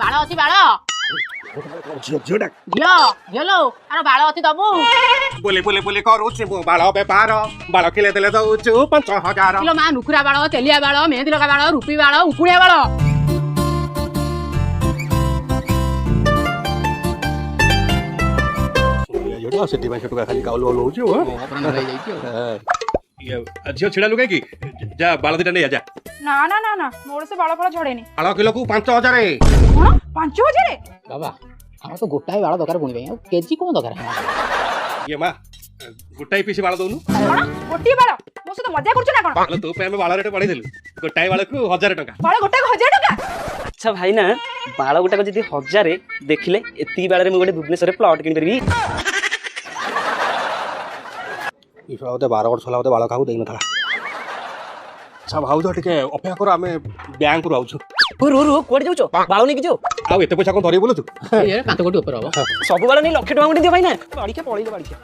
ବାଳ ଅଛି ବାଳ ଝିଅଟା ଝିଅ ଝିଅଲୋ ଆର ବାଳ ଅଛି ଦବୁ ବୁଲି ବୁଲି ବୁଲି କରୁଛି ମୁଁ ବାଳ ବେପାର ବାଳ କିଲେ ଦେଲେ ଦଉଛୁ 5,000 କିଲୋ ମା ନୁଖୁରା ବାଳ ତେଲିଆ ବାଳ ମେହେନ୍ଦି ଲଗା ବାଳ ରୁପି ବାଳ ଉକୁଣିଆ ବାଳ ସେଥିପାଇଁ ସେଠୁ ଖାଲି କାଉଲ ବାଉଲ ହଉଛି ଝିଅ ଛିଡ଼ା ଲୁକା କି ଯା ବାଳ ଦିଟା ନେଇ ଯା ନା ନା ନା ନା ମୋର ସେ ବାଳ ଫଳ ଝଡେନି। ବାଳ କିଲୋକୁ 5,000 କଣ 5,000? ବାବା ଆମର ତ ଗୋଟାଏ ବାଳ ଦରକାର ବୁଣି ପାଇଁ ଆଉ କେଜି କଣ ଦରକାର ଇଏ ମା ଗୋଟାଏ ପିସ୍ ବାଳ ଦଉନୁ କଣ ଗୋଟିଏ ବାଳ? ମୋ ସହିତ ମଜା କରୁଛ ନା କଣ? ତୋ ପାଇଁ ଆମେ ବାଳ ରେଟ୍ ବଢେଇଦେଲୁ ଗୋଟାଏ ବାଳକୁ 1,000 ଟଙ୍କା ବାଳ ଗୋଟାକୁ 1,000 ଟଙ୍କା? ଆଚ୍ଛା ଭାଇନା ବାଳ ଗୋଟାକ ଯଦି 1,000 ଦେଖିଲେ ଏତିକି ବାଳରେ ମୁଁ ଗୋଟେ ଭୁବନେଶ୍ୱରରେ ପ୍ଲଟ୍ କିଣିପାରିବି। ବୋଧେ 12 ବର୍ଷ ହେଲା ବୋଧେ ବାଳ କାହାକୁ ଦେଇନଥିଲା। ଆଚ୍ଛା ଭାଉଜ ଟିକେ ଅପେକ୍ଷା କର ଆମେ ବ୍ୟାଙ୍କରୁ ଆଉଛୁ ରୁ କୁଆଡେ ଯାଉଛ? ବାଳ ନେଇକି ଯାଉ। ଆଉ ଏତେ ପଇସା କଣ ଧରିକି ବୁଲୁଛୁ କାନ୍ତ କୋଟି ଉପରେ ହବ ସବୁ ବାଳ ନେଇ 1,00,000 ଟଙ୍କା ଗୋଟେ ଦିଅ ଭାଇନା। ବାଳିକା ପଳେଇଲ ବାଳିକା।